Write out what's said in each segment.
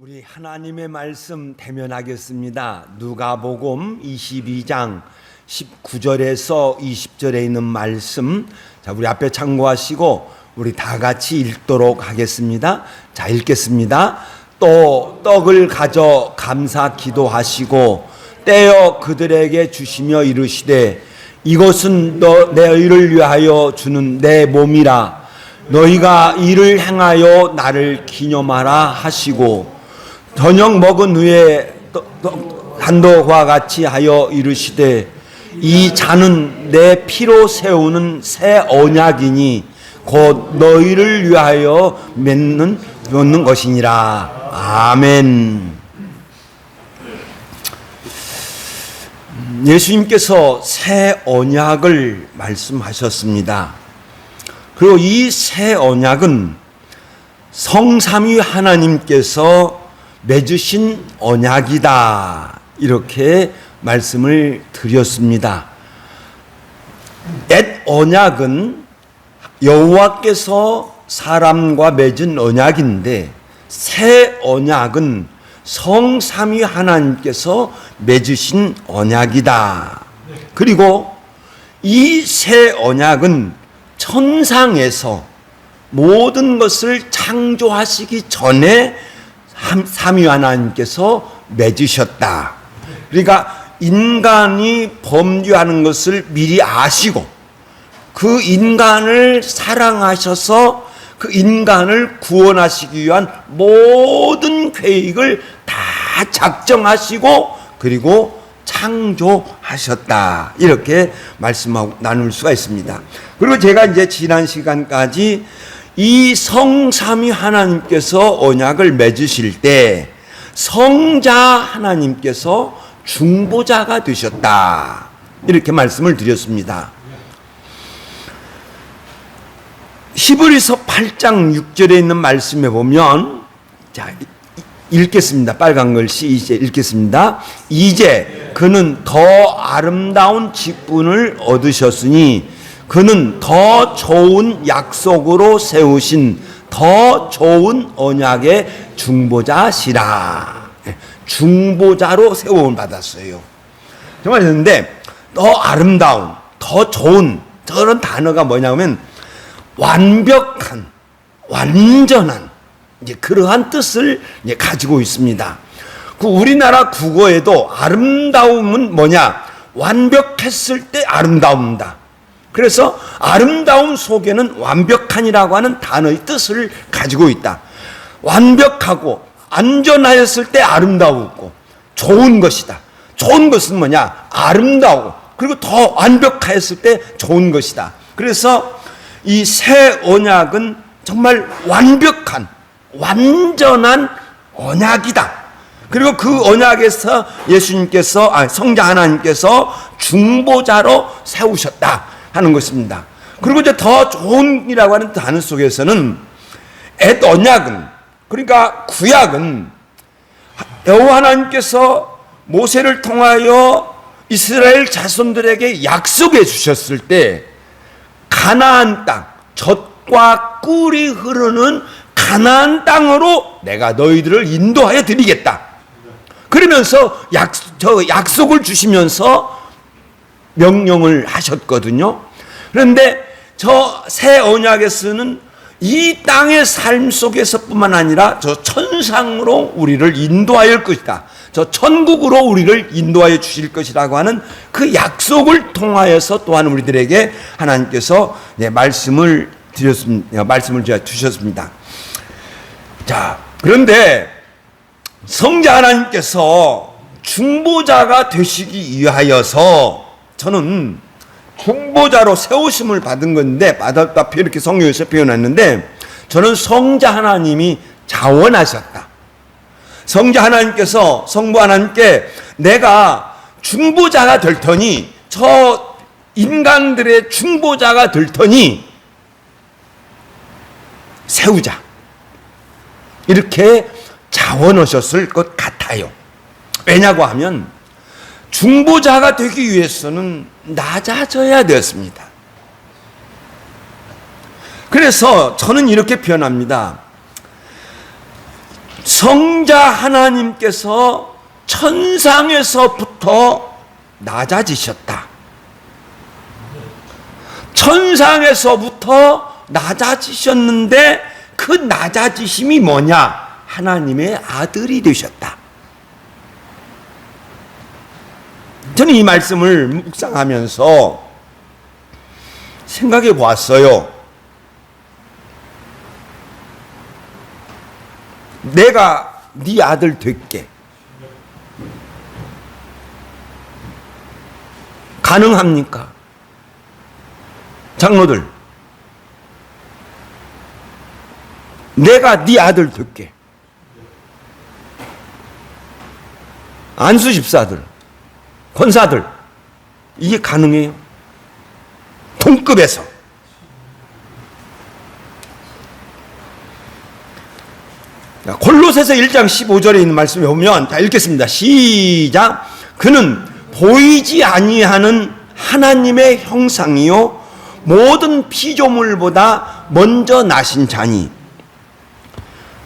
우리 하나님의 말씀 대면하겠습니다. 누가복음 22장 19절에서 20절에 있는 말씀, 자, 우리 앞에 참고하시고 우리 다 같이 읽도록 하겠습니다. 자, 읽겠습니다. 또 떡을 가져 감사 기도하시고 떼어 그들에게 주시며 이르시되 이것은 너희를 위하여 주는 내 몸이라. 너희가 이를 행하여 나를 기념하라 하시고 저녁 먹은 후에 한도와 같이 하여 이르시되 이 잔은 내 피로 세우는 새 언약이니 곧 너희를 위하여 맺는 것이니라. 아멘. 예수님께서 새 언약을 말씀하셨습니다. 그리고 이 새 언약은 성삼위 하나님께서 맺으신 언약이다, 이렇게 말씀을 드렸습니다. 옛 언약은 여호와께서 사람과 맺은 언약인데 새 언약은 성삼위 하나님께서 맺으신 언약이다. 그리고 이 새 언약은 천상에서 모든 것을 창조하시기 전에 삼위 하나님께서 맺으셨다. 그러니까 인간이 범죄하는 것을 미리 아시고 그 인간을 사랑하셔서 그 인간을 구원하시기 위한 모든 계획을 다 작정하시고 그리고 창조하셨다, 이렇게 말씀하고 나눌 수가 있습니다. 그리고 제가 이제 지난 시간까지 이 성삼위 하나님께서 언약을 맺으실 때 성자 하나님께서 중보자가 되셨다, 이렇게 말씀을 드렸습니다. 히브리서 8장 6절에 있는 말씀에 보면, 자, 읽겠습니다. 빨간 글씨 이제 읽겠습니다. 이제 그는 더 아름다운 직분을 얻으셨으니 그는 더 좋은 약속으로 세우신 더 좋은 언약의 중보자시라. 중보자로 세움을 받았어요. 정말 그런데 더 아름다운, 더 좋은, 저런 단어가 뭐냐면 완벽한, 완전한, 이제 그러한 뜻을 이제 가지고 있습니다. 그 우리나라 국어에도 아름다움은 뭐냐? 완벽했을 때 아름다움이다. 그래서 아름다움 속에는 완벽한이라고 하는 단어의 뜻을 가지고 있다. 완벽하고 안전하였을 때 아름다웠고 좋은 것이다. 좋은 것은 뭐냐? 아름다우고 그리고 더 완벽하였을 때 좋은 것이다. 그래서 이 새 언약은 정말 완벽한, 완전한 언약이다. 그리고 그 언약에서 예수님께서, 성자 하나님께서 중보자로 세우셨다 하는 것입니다. 그리고 이제 더 좋은이라고 하는 단어 속에서는 옛 언약은, 그러니까 구약은 여호와 하나님께서 모세를 통하여 이스라엘 자손들에게 약속해 주셨을 때 가나안 땅, 젖과 꿀이 흐르는 가나안 땅으로 내가 너희들을 인도하여 드리겠다. 그러면서 약속을 주시면서 명령을 하셨거든요. 그런데 저 새 언약에서는 이 땅의 삶 속에서뿐만 아니라 저 천상으로 우리를 인도하여 것이다, 저 천국으로 우리를 인도하여 주실 것이라고 하는 그 약속을 통하여서 또한 우리들에게 하나님께서 말씀을 주셨습니다. 자, 그런데 성자 하나님께서 중보자가 되시기 위하여서 저는 중보자로 세우심을 받은 건데, 받았다 이렇게 성경에서 표현했는데, 저는 성자 하나님이 자원하셨다. 성자 하나님께서 성부 하나님께 내가 중보자가 될 터니, 저 인간들의 중보자가 될 터니 세우자, 이렇게 자원하셨을 것 같아요. 왜냐고 하면 중보자가 되기 위해서는 낮아져야 되었습니다. 그래서 저는 이렇게 표현합니다. 성자 하나님께서 천상에서부터 낮아지셨다. 천상에서부터 낮아지셨는데 그 낮아지심이 뭐냐? 하나님의 아들이 되셨다. 저는 이 말씀을 묵상하면서 생각해 보았어요. 내가 네 아들 될게. 가능합니까? 장로들, 내가 네 아들 될게. 안수 집사들, 권사들, 이게 가능해요? 동급에서. 골로새서 1장 15절에 있는 말씀에 보면, 자, 읽겠습니다. 시작. 그는 보이지 아니하는 하나님의 형상이요 모든 피조물보다 먼저 나신 자니.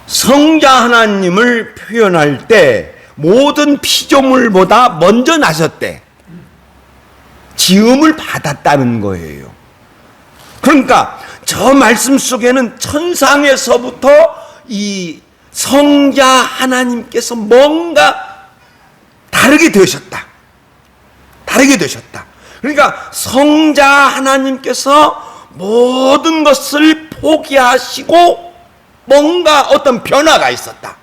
성자 하나님을 표현할 때 모든 피조물보다 먼저 나셨대. 지음을 받았다는 거예요. 그러니까 저 말씀 속에는 천상에서부터 이 성자 하나님께서 뭔가 다르게 되셨다. 다르게 되셨다. 그러니까 성자 하나님께서 모든 것을 포기하시고 뭔가 어떤 변화가 있었다.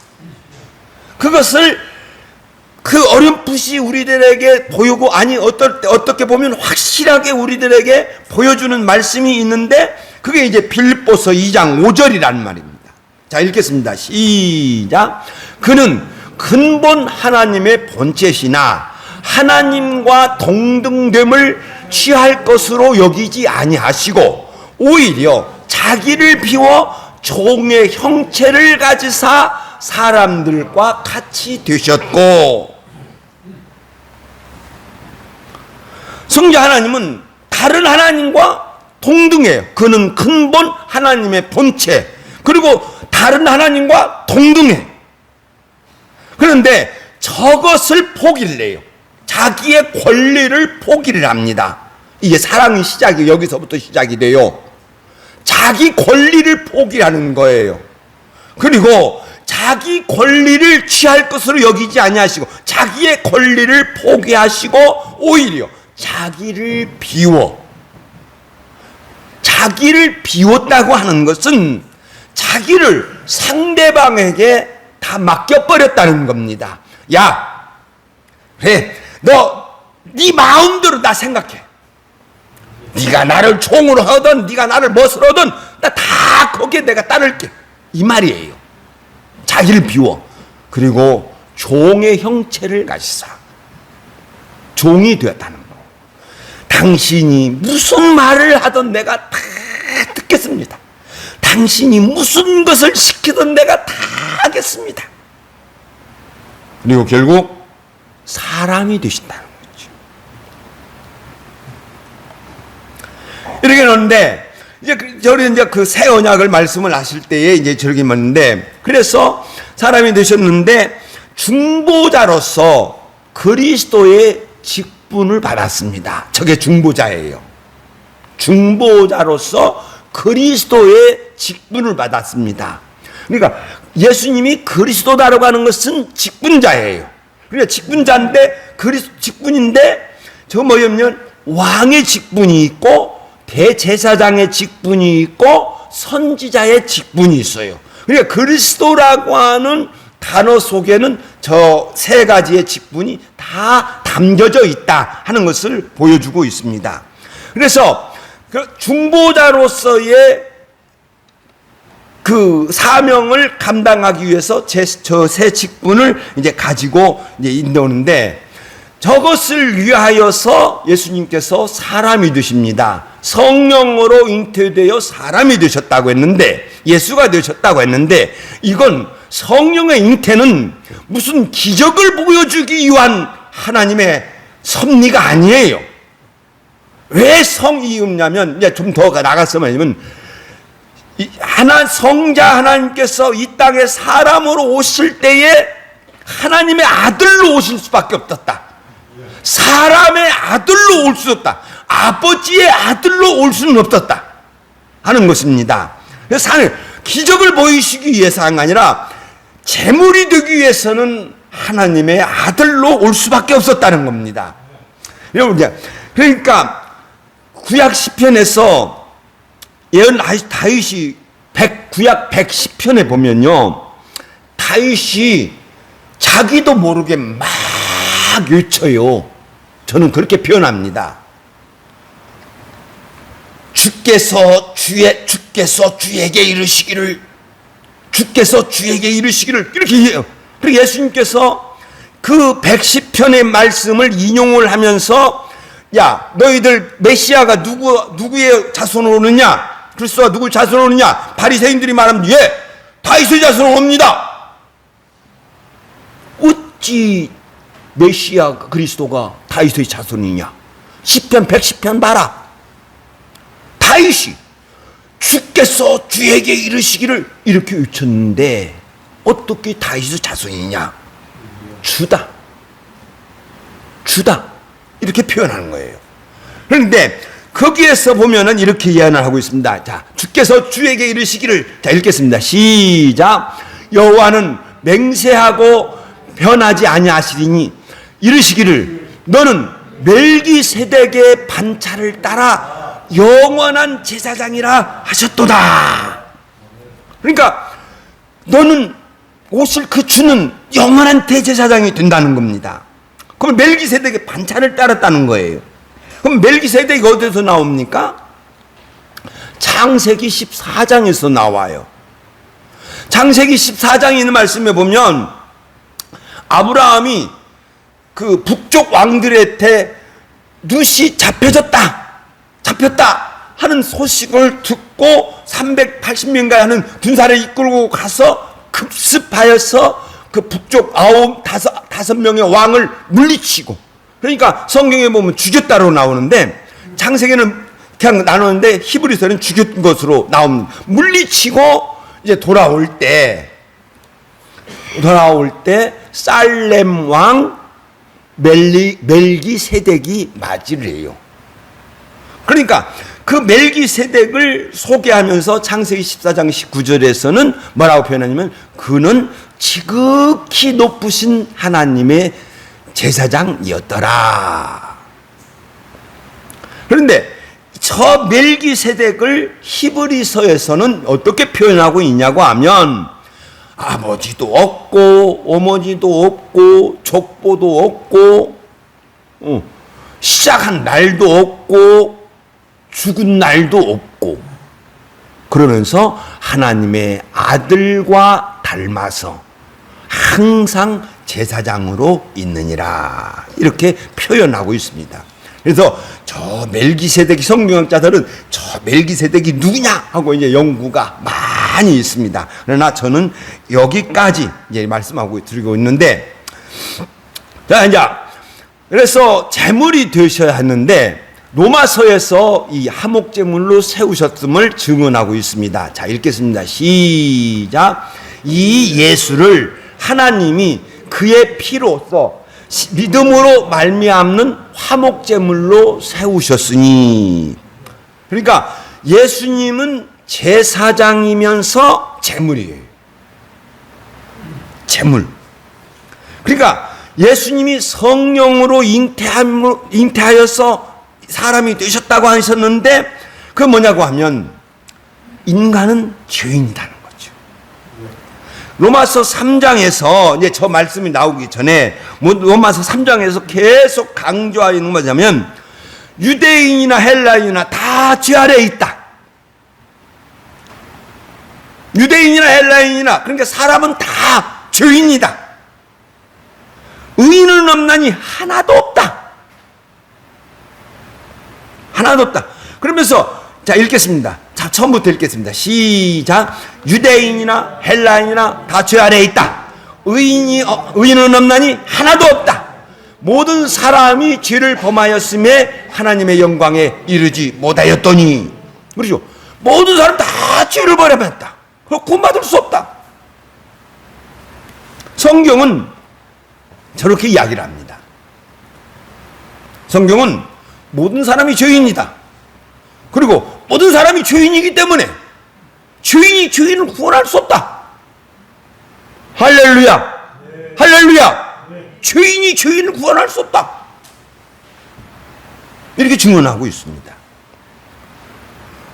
그것을 그 어렴풋이 우리들에게 보이고, 아니 어떻게 보면 확실하게 우리들에게 보여주는 말씀이 있는데, 그게 이제 빌립보서 2장 5절이라는 말입니다. 자, 읽겠습니다. 시작. 그는 근본 하나님의 본체시나 하나님과 동등됨을 취할 것으로 여기지 아니하시고 오히려 자기를 비워 종의 형체를 가지사 사람들과 같이 되셨고. 성자 하나님은 다른 하나님과 동등해요. 그는 근본 하나님의 본체, 그리고 다른 하나님과 동등해. 그런데 저것을 포기를 해요. 자기의 권리를 포기를 합니다. 이게 사랑의 시작이 여기서부터 시작이 돼요. 자기 권리를 포기하는 거예요. 그리고 자기 권리를 취할 것으로 여기지 아니하시고 자기의 권리를 포기하시고 오히려 자기를 비웠다고 하는 것은 자기를 상대방에게 다 맡겨버렸다는 겁니다. 야, 그래, 너 네 마음대로 나 생각해. 네가 나를 종으로 하든 네가 나를 무엇으로 하든 나 다 거기에 내가 따를게, 이 말이에요. 자기를 비워. 그리고 종의 형체를 가지사 종이 되었다는 거. 당신이 무슨 말을 하든 내가 다 듣겠습니다. 당신이 무슨 것을 시키든 내가 다 하겠습니다. 그리고 결국 사람이 되신다는 거죠. 이렇게 놓는데, 이제 그 새 언약을 말씀을 하실 때에 이제 저렇게 묻는데, 그래서 사람이 되셨는데 중보자로서 그리스도의 직분을 받았습니다. 저게 중보자예요. 중보자로서 그리스도의 직분을 받았습니다. 그러니까 예수님이 그리스도다라고 하는 것은 직분자예요. 그러니까 직분자인데, 직분인데, 저 뭐냐면 왕의 직분이 있고 대제사장의 직분이 있고 선지자의 직분이 있어요. 그러니까 그리스도라고 하는 단어 속에는 저 세 가지의 직분이 다 담겨져 있다 하는 것을 보여주고 있습니다. 그래서 그 중보자로서의 그 사명을 감당하기 위해서 저 세 직분을 이제 가지고 이제 인도하는데, 저것을 위하여서 예수님께서 사람이 되십니다. 성령으로 잉태되어 사람이 되셨다고 했는데, 예수가 되셨다고 했는데, 이건 성령의 잉태는 무슨 기적을 보여주기 위한 하나님의 섭리가 아니에요. 왜 성이 없냐면, 이제 좀 더 나가서 말하면, 성자 하나님께서 이 땅에 사람으로 오실 때에 하나님의 아들로 오실 수밖에 없었다. 사람의 아들로 올 수 없다. 아버지의 아들로 올 수는 없었다 하는 것입니다. 그래서 기적을 보이시기 위해서 한 게 아니라 제물이 되기 위해서는 하나님의 아들로 올 수밖에 없었다는 겁니다. 여러분, 그러니까 구약 시편에서 예언 다윗이 구약 110편에 보면요, 다윗이 자기도 모르게 막 외쳐요. 저는 그렇게 표현합니다. 주께서 주에게 이르시기를 이렇게 해요. 그리고 예수님께서 그 110편의 말씀을 인용을 하면서, 야, 너희들 메시아가 누구의 자손으로 오느냐? 그리스도가 누구의 자손으로 오느냐? 바리새인들이 말하면, 예, 다윗의 자손으로 옵니다. 어찌 메시아 그리스도가 다윗의 자손이냐? 시편 110편 봐라. 다윗이 주께서 주에게 이르시기를 이렇게 외쳤는데 어떻게 다윗의 자손이냐? 주다 이렇게 표현하는 거예요. 그런데 거기에서 보면은 이렇게 예언을 하고 있습니다. 자, 주께서 주에게 이르시기를, 자, 읽겠습니다. 시작. 여호와는 맹세하고 변하지 아니하시리니 이르시기를 너는 멜기세덱의 반차를 따라 영원한 제사장이라 하셨도다. 그러니까 너는 오실 그 주는 영원한 대제사장이 된다는 겁니다. 그럼 멜기세덱의 반차를 따랐다는 거예요. 그럼 멜기세덱이 어디서 나옵니까? 창세기 14장에서 나와요. 창세기 14장에 있는 말씀에 보면 아브라함이 그 북쪽 왕들한테 룻이 잡혔다 하는 소식을 듣고 380명가 하는 군사를 이끌고 가서 급습하여서 그 북쪽 다섯 명의 왕을 물리치고, 그러니까 성경에 보면 죽였다로 나오는데 창세기는 그냥 나누는데 히브리서는 죽였던 것으로 나옵니다. 물리치고 이제 돌아올 때 살렘 왕 멜기세덱이 맞이를 해요. 그러니까 그 멜기세덱을 소개하면서 창세기 14장 19절에서는 뭐라고 표현하냐면 그는 지극히 높으신 하나님의 제사장이었더라. 그런데 저 멜기세덱을 히브리서에서는 어떻게 표현하고 있냐고 하면 아버지도 없고 어머니도 없고 족보도 없고 시작한 날도 없고 죽은 날도 없고, 그러면서 하나님의 아들과 닮아서 항상 제사장으로 있느니라 이렇게 표현하고 있습니다. 그래서 저 멜기세덱이, 성경학자들은 저 멜기세덱이 누구냐 하고 이제 연구가 많이 있습니다. 그러나 저는 여기까지 이제 말씀하고 드리고 있는데, 자, 이제 그래서 제물이 되셔야 하는데 로마서에서 이 화목제물로 세우셨음을 증언하고 있습니다. 자, 읽겠습니다. 시작. 이 예수를 하나님이 그의 피로써 믿음으로 말미암는 화목제물로 세우셨으니, 그러니까 예수님은 제사장이면서 제물이에요. 제물. 그러니까 예수님이 성령으로 잉태하여서 사람이 되셨다고 하셨는데, 그건 뭐냐고 하면 인간은 죄인이라는 거죠. 로마서 3장에서 이제 저 말씀이 나오기 전에 로마서 3장에서 계속 강조하고 있는 뭐냐면 유대인이나 헬라인이나 다 죄 아래에 있다. 유대인이나 헬라인이나, 그러니까 사람은 다 죄인이다. 의인은 없나니 하나도 없다. 하나도 없다. 그러면서 자, 읽겠습니다. 자, 처음부터 읽겠습니다. 시작. 유대인이나 헬라인이나 다 죄 아래에 있다. 의인은 없나니 하나도 없다. 모든 사람이 죄를 범하였음에 하나님의 영광에 이르지 못하였더니, 그렇죠? 모든 사람 다 죄를 버려봤다. 구원받을 수 없다. 성경은 저렇게 이야기를 합니다. 성경은 모든 사람이 죄인이다. 그리고 모든 사람이 죄인이기 때문에 죄인이 죄인을 구원할 수 없다. 할렐루야! 할렐루야! 죄인이 죄인을 구원할 수 없다. 이렇게 증언하고 있습니다.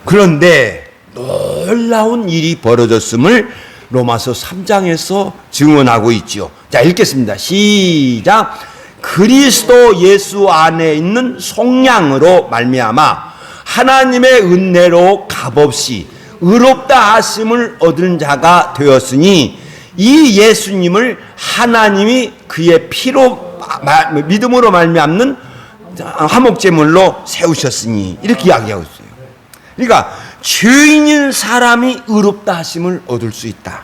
그런데 놀라운 일이 벌어졌음을 로마서 3장에서 증언하고 있죠. 자, 읽겠습니다. 시작. 그리스도 예수 안에 있는 속량으로 말미암아 하나님의 은혜로 값없이 의롭다 하심을 얻은 자가 되었으니 이 예수님을 하나님이 그의 피로 믿음으로 말미암는 화목제물로 세우셨으니 이렇게 이야기하고 있어요. 그러니까 죄인인 사람이 의롭다 하심을 얻을 수 있다.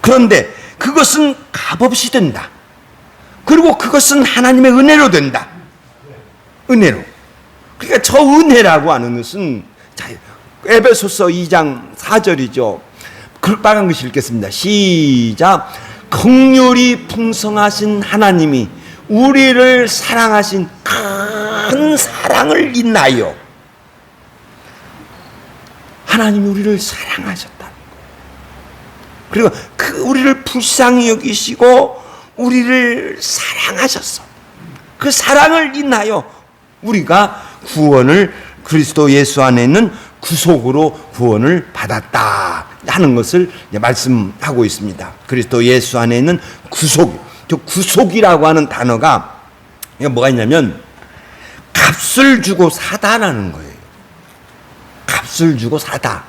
그런데 그것은 값없이 된다. 그리고 그것은 하나님의 은혜로 된다. 은혜로. 그러니까 저 은혜라고 하는 것은 에베소서 2장 4절이죠. 그 빨간 글씨 읽겠습니다. 시작. 긍휼이 풍성하신 하나님이 우리를 사랑하신 큰 사랑을 인하여 하나님이 우리를 사랑하셨다. 그리고 우리를 불쌍히 여기시고 우리를 사랑하셨어. 그 사랑을 인하여 우리가 구원을 그리스도 예수 안에 있는 구속으로 구원을 받았다 하는 것을 말씀하고 있습니다. 그리스도 예수 안에 있는 구속. 저 구속이라고 하는 단어가 뭐가 있냐면 값을 주고 사다라는 거예요. 값을 주고 사다.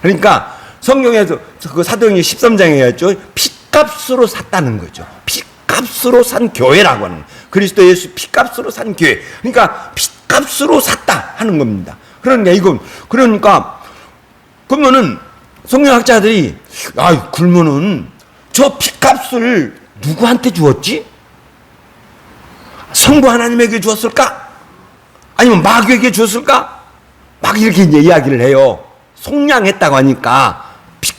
그러니까 성경에서 그 사도행전 13장에 했죠. 피값으로 샀다는 거죠. 피값으로 산 교회라고 하는 거예요. 그리스도 예수 피값으로 산 교회. 그러니까 피값으로 샀다 하는 겁니다. 그러니까 그러면은 성경학자들이 그러면은 저 피값을 누구한테 주었지? 성부 하나님에게 주었을까? 아니면 마귀에게 주었을까? 막 이렇게 이제 이야기를 해요. 속량했다고 하니까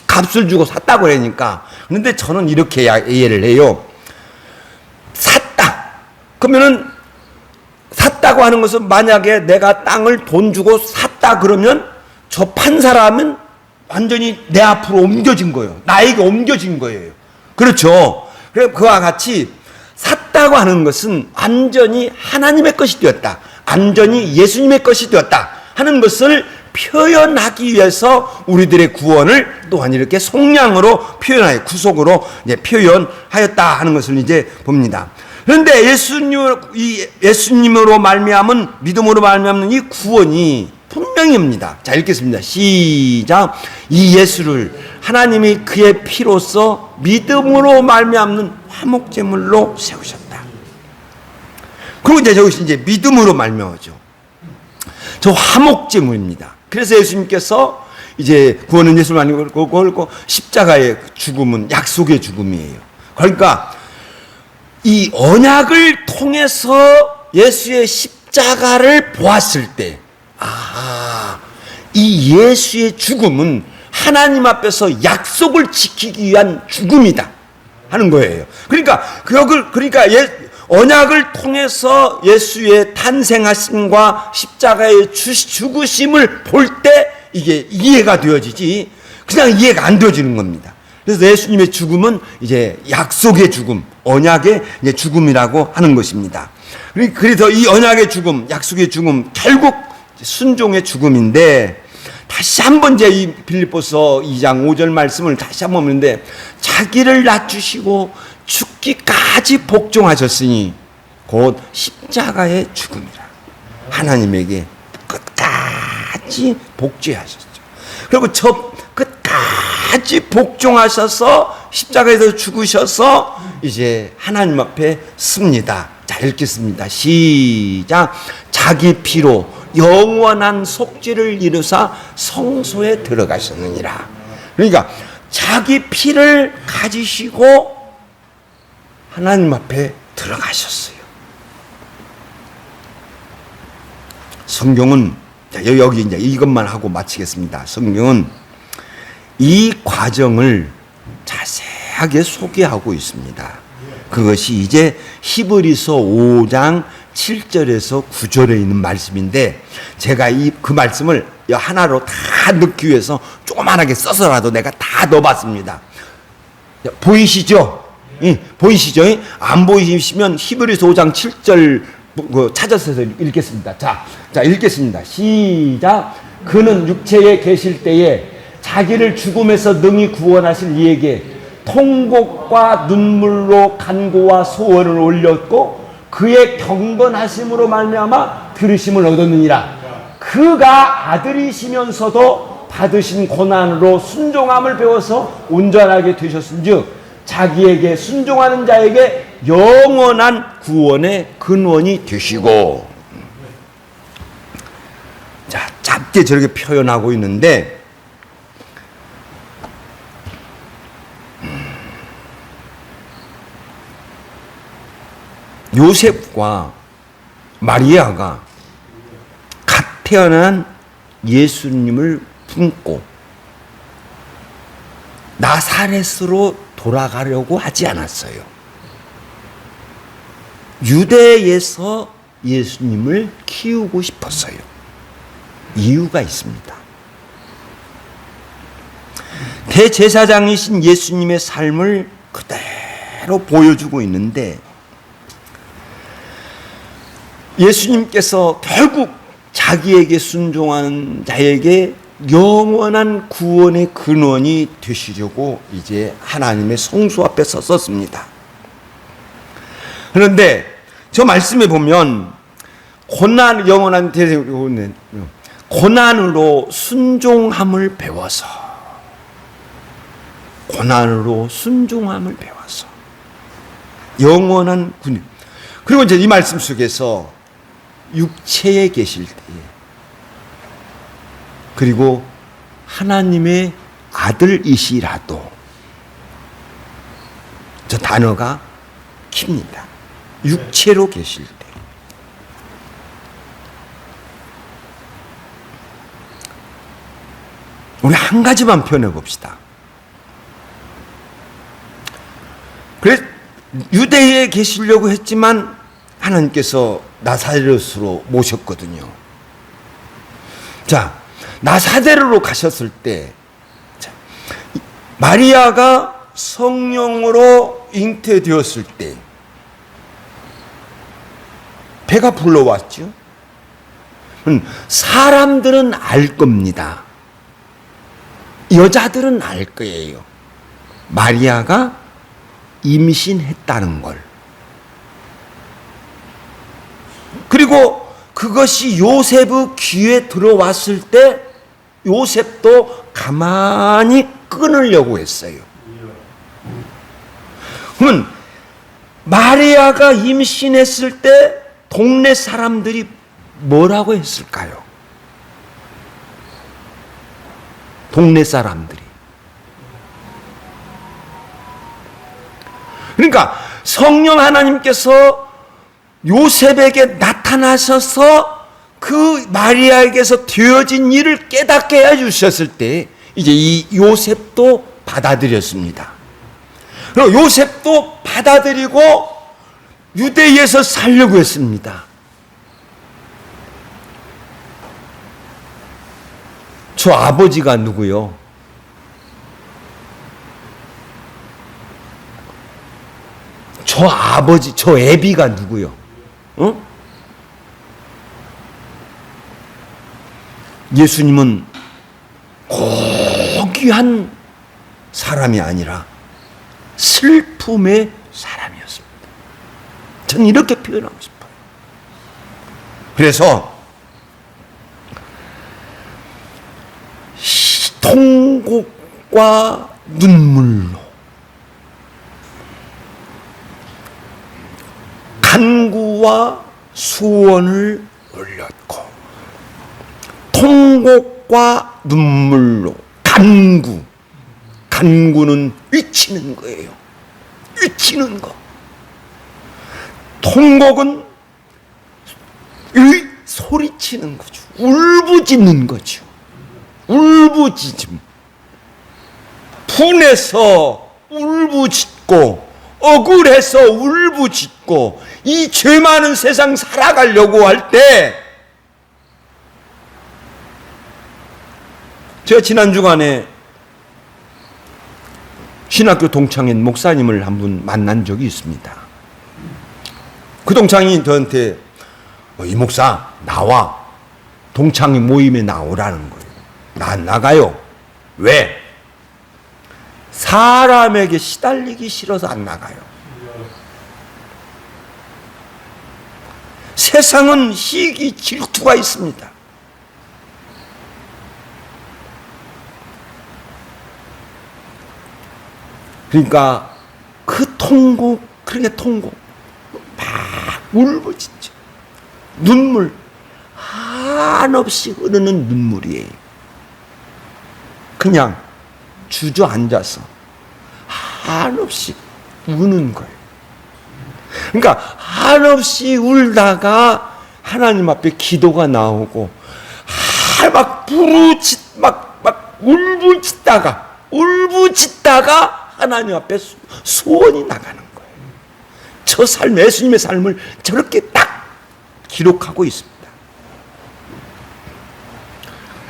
값을 주고 샀다고 그러니까. 그런데 저는 이렇게 이해를 해요. 샀다. 그러면은 샀다고 하는 것은 만약에 내가 땅을 돈 주고 샀다 그러면 저 판 사람은 완전히 내 앞으로 옮겨진 거예요. 나에게 옮겨진 거예요. 그렇죠. 그와 같이 샀다고 하는 것은 완전히 하나님의 것이 되었다. 완전히 예수님의 것이 되었다 하는 것을 표현하기 위해서 우리들의 구원을 또한 이렇게 속량으로 표현하여 구속으로 이제 표현하였다 하는 것을 이제 봅니다. 그런데 예수님으로 말미암은 믿음으로 말미암는 이 구원이 분명입니다. 자, 읽겠습니다. 시작. 이 예수를 하나님이 그의 피로써 믿음으로 말미암는 화목제물로 세우셨다. 그리고 이제 저것이 이제 믿음으로 말미암죠. 저 화목제물입니다. 그래서 예수님께서 이제 구원은 예수를 아니고 십자가의 죽음은 약속의 죽음이에요. 그러니까 이 언약을 통해서 예수의 십자가를 보았을 때, 이 예수의 죽음은 하나님 앞에서 약속을 지키기 위한 죽음이다 하는 거예요. 그러니까 언약을 통해서 예수의 탄생하심과 십자가의 죽으심을 볼 때 이게 이해가 되어지지 그냥 이해가 안 되어지는 겁니다. 그래서 예수님의 죽음은 이제 약속의 죽음, 언약의 이제 죽음이라고 하는 것입니다. 그래서 이 언약의 죽음, 약속의 죽음, 결국 순종의 죽음인데, 다시 한번 이제 이 빌립보서 2장 5절 말씀을 다시 한번 보는데, 자기를 낮추시고 죽기까지 복종하셨으니 곧 십자가의 죽음이라. 하나님에게 끝까지 복제하셨죠. 그리고 저 끝까지 복종하셔서 십자가에서 죽으셔서 이제 하나님 앞에 씁니다. 자, 읽겠습니다. 시작. 자기 피로 영원한 속죄를 이루사 성소에 들어가셨느니라. 그러니까 자기 피를 가지시고 하나님 앞에 들어가셨어요. 성경은 자, 여기 이제 이것만 하고 마치겠습니다. 성경은 이 과정을 자세하게 소개하고 있습니다. 그것이 이제 히브리서 5장 7절에서 9절에 있는 말씀인데, 제가 그 말씀을 하나로 다 넣기 위해서 조그만하게 써서라도 내가 다 넣어봤습니다. 보이시죠? 보이시죠? 안 보이시면 히브리서 5장 7절 찾아서 읽겠습니다. 자, 읽겠습니다. 시작. 그는 육체에 계실 때에 자기를 죽음에서 능히 구원하실 이에게 통곡과 눈물로 간구와 소원을 올렸고 그의 경건하심으로 말미암아 들으심을 얻었느니라. 그가 아들이시면서도 받으신 고난으로 순종함을 배워서 온전하게 되셨은즉 자기에게 순종하는 자에게 영원한 구원의 근원이 되시고. 자, 짧게 저렇게 표현하고 있는데, 요셉과 마리아가 갓 태어난 예수님을 품고 나사렛으로 돌아가려고 하지 않았어요. 유대에서 예수님을 키우고 싶었어요. 이유가 있습니다. 대제사장이신 예수님의 삶을 그대로 보여주고 있는데, 예수님께서 결국 자기에게 순종하는 자에게 영원한 구원의 근원이 되시려고 이제 하나님의 성수 앞에 섰습니다. 그런데 저 말씀에 보면 고난으로 순종함을 배워서, 고난으로 순종함을 배워서 영원한 군. 그리고 이제 이 말씀 속에서 육체에 계실 때에, 그리고 하나님의 아들이시라도, 저 단어가 킵니다. 육체로 계실 때. 우리 한 가지만 표현해 봅시다. 그래서 유대에 계시려고 했지만 하나님께서 나사렛으로 모셨거든요. 자, 나사렛으로 가셨을 때, 마리아가 성령으로 잉태되었을 때 배가 불러왔죠. 사람들은 알 겁니다. 여자들은 알 거예요. 마리아가 임신했다는 걸. 그리고 그것이 요셉의 귀에 들어왔을 때 요셉도 가만히 끊으려고 했어요. 그러면 마리아가 임신했을 때 동네 사람들이 뭐라고 했을까요? 동네 사람들이. 그러니까 성령 하나님께서 요셉에게 나타나셔서 그 마리아에게서 되어진 일을 깨닫게 해주셨을 때 이제 이 요셉도 받아들였습니다. 그리고 요셉도 받아들이고 유대에서 살려고 했습니다. 저 아버지가 누구요? 저 아버지, 저 애비가 누구요? 어? 예수님은 고귀한 사람이 아니라 슬픔의 사람이었습니다. 저는 이렇게 표현하고 싶어요. 그래서 통곡과 눈물로 간구와 소원을 올렸고, 통곡과 눈물로 간구는 위치는 거예요. 위치는 거. 통곡은 소리치는 거죠. 울부짖는 거죠. 울부짖음. 분해서 울부짖고 억울해서 울부짖고 이 죄 많은 세상 살아가려고 할 때, 제가 지난 주간에 신학교 동창인 목사님을 한 분 만난 적이 있습니다. 그 동창이 저한테 이 목사 나와, 동창회 모임에 나오라는 거예요. 나 안 나가요. 왜? 사람에게 시달리기 싫어서 안 나가요. 세상은 희귀 질투가 있습니다. 그러니까 그 통곡, 그렇게 통곡, 막 울부짖죠. 눈물, 한없이 흐르는 눈물이에요. 그냥 주저앉아서 한없이 우는 거예요. 그러니까 한없이 울다가 하나님 앞에 기도가 나오고, 막 울부짖다가 하나님 앞에 소원이 나가는 거예요. 저 삶, 예수님의 삶을 저렇게 딱 기록하고 있습니다.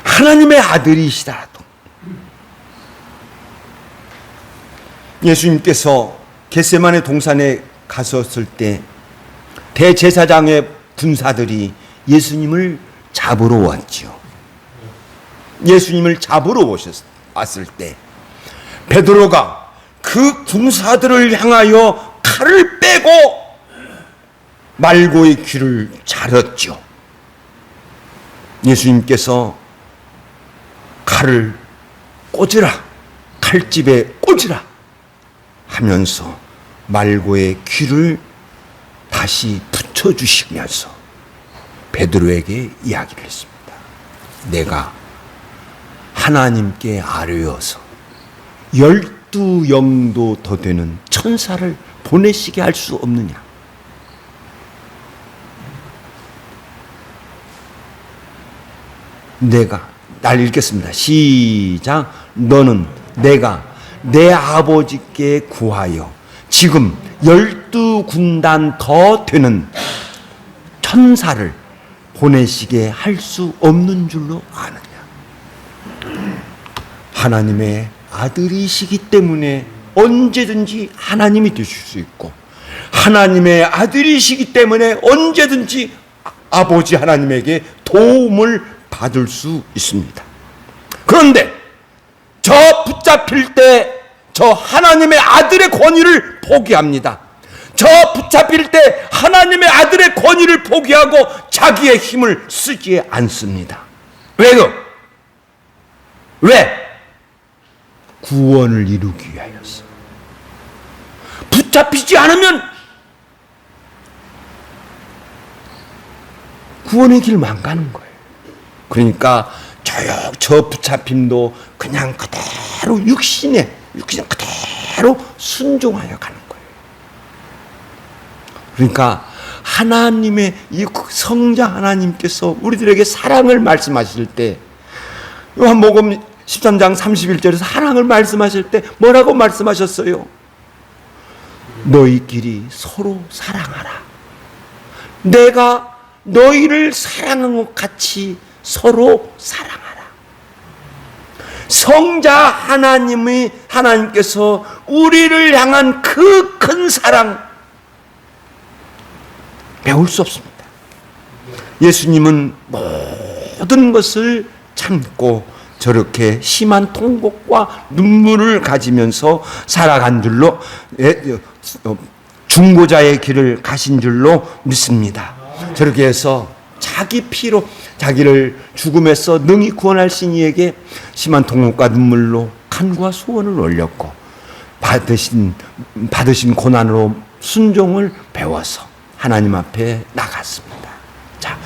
하나님의 아들이시더라도 예수님께서 겟세마네 동산에 가셨을 때 대제사장의 군사들이 예수님을 잡으러 왔지요. 예수님을 잡으러 왔을 때 베드로가 그 군사들을 향하여 칼을 빼고 말고의 귀를 자르었죠. 예수님께서 칼을 꽂으라, 칼집에 꽂으라 하면서 말고의 귀를 다시 붙여주시면서 베드로에게 이야기를 했습니다. 내가 하나님께 아뢰어서 12영도 더 되는 천사를 보내시게 할 수 없느냐? 날 읽겠습니다. 시작. 너는 내가 내 아버지께 구하여 지금 12군단 더 되는 천사를 보내시게 할 수 없는 줄로 아느냐? 하나님의 아들이시기 때문에 언제든지 하나님이 되실 수 있고, 하나님의 아들이시기 때문에 언제든지 아버지 하나님에게 도움을 받을 수 있습니다. 그런데 저 붙잡힐 때 저 하나님의 아들의 권위를 포기합니다. 저 붙잡힐 때 하나님의 아들의 권위를 포기하고 자기의 힘을 쓰지 않습니다. 왜요? 왜? 구원을 이루기 위하여서. 붙잡히지 않으면 구원의 길만 가는 거예요. 그러니까 저 붙잡힘도 그냥 그대로 육신에 그대로 순종하여 가는 거예요. 그러니까 하나님의 이 성자 하나님께서 우리들에게 사랑을 말씀하실 때, 요한복음 13장 31절에서 사랑을 말씀하실 때 뭐라고 말씀하셨어요? 너희끼리 서로 사랑하라. 내가 너희를 사랑한 것 같이 서로 사랑하라. 성자 하나님께서 우리를 향한 그 큰 사랑 배울 수 없습니다. 예수님은 모든 것을 참고 저렇게 심한 통곡과 눈물을 가지면서 살아간 줄로, 중보자의 길을 가신 줄로 믿습니다. 저렇게 해서 자기 피로 자기를 죽음에서 능히 구원하신 이에게 심한 통곡과 눈물로 간구와 소원을 올렸고, 받으신 고난으로 순종을 배워서 하나님 앞에 나갔습니다. 자,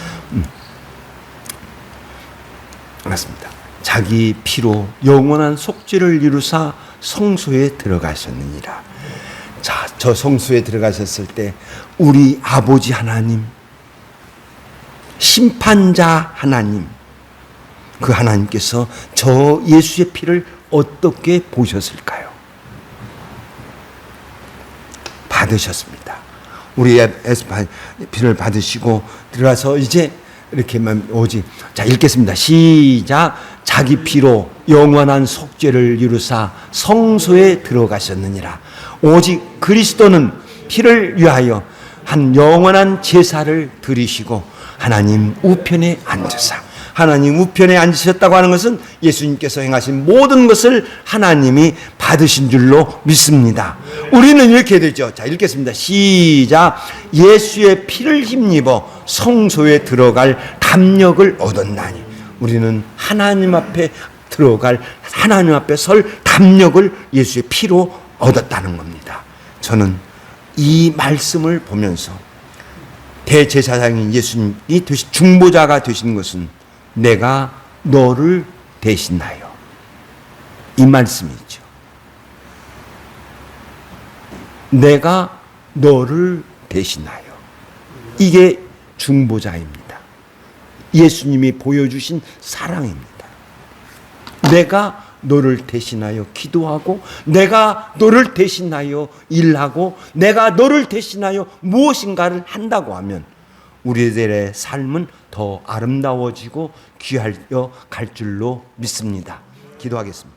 맞습니다. 자기 피로 영원한 속죄를 이루사 성소에 들어가셨느니라. 자, 저 성소에 들어가셨을 때 우리 아버지 하나님, 심판자 하나님, 그 하나님께서 저 예수의 피를 어떻게 보셨을까요? 받으셨습니다. 우리의 피를 받으시고 들어가서 이제 이렇게만 오지. 자, 읽겠습니다. 시작. 자기 피로 영원한 속죄를 이루사 성소에 들어가셨느니라. 오직 그리스도는 피를 위하여 한 영원한 제사를 드리시고 하나님 우편에 앉으사, 하나님 우편에 앉으셨다고 하는 것은 예수님께서 행하신 모든 것을 하나님이 받으신 줄로 믿습니다. 우리는 이렇게 되죠. 자, 읽겠습니다. 시작. 예수의 피를 힘입어 성소에 들어갈 담력을 얻었나니. 우리는 하나님 앞에 들어갈, 하나님 앞에 설 담력을 예수의 피로 얻었다는 겁니다. 저는 이 말씀을 보면서 대제사장인 예수님이 중보자가 되신 것은 내가 너를 대신하여, 이 말씀이죠. 내가 너를 대신하여. 이게 중보자입니다. 예수님이 보여주신 사랑입니다. 내가 너를 대신하여 기도하고, 내가 너를 대신하여 일하고, 내가 너를 대신하여 무엇인가를 한다고 하면 우리들의 삶은 더 아름다워지고 귀하여 갈 줄로 믿습니다. 기도하겠습니다.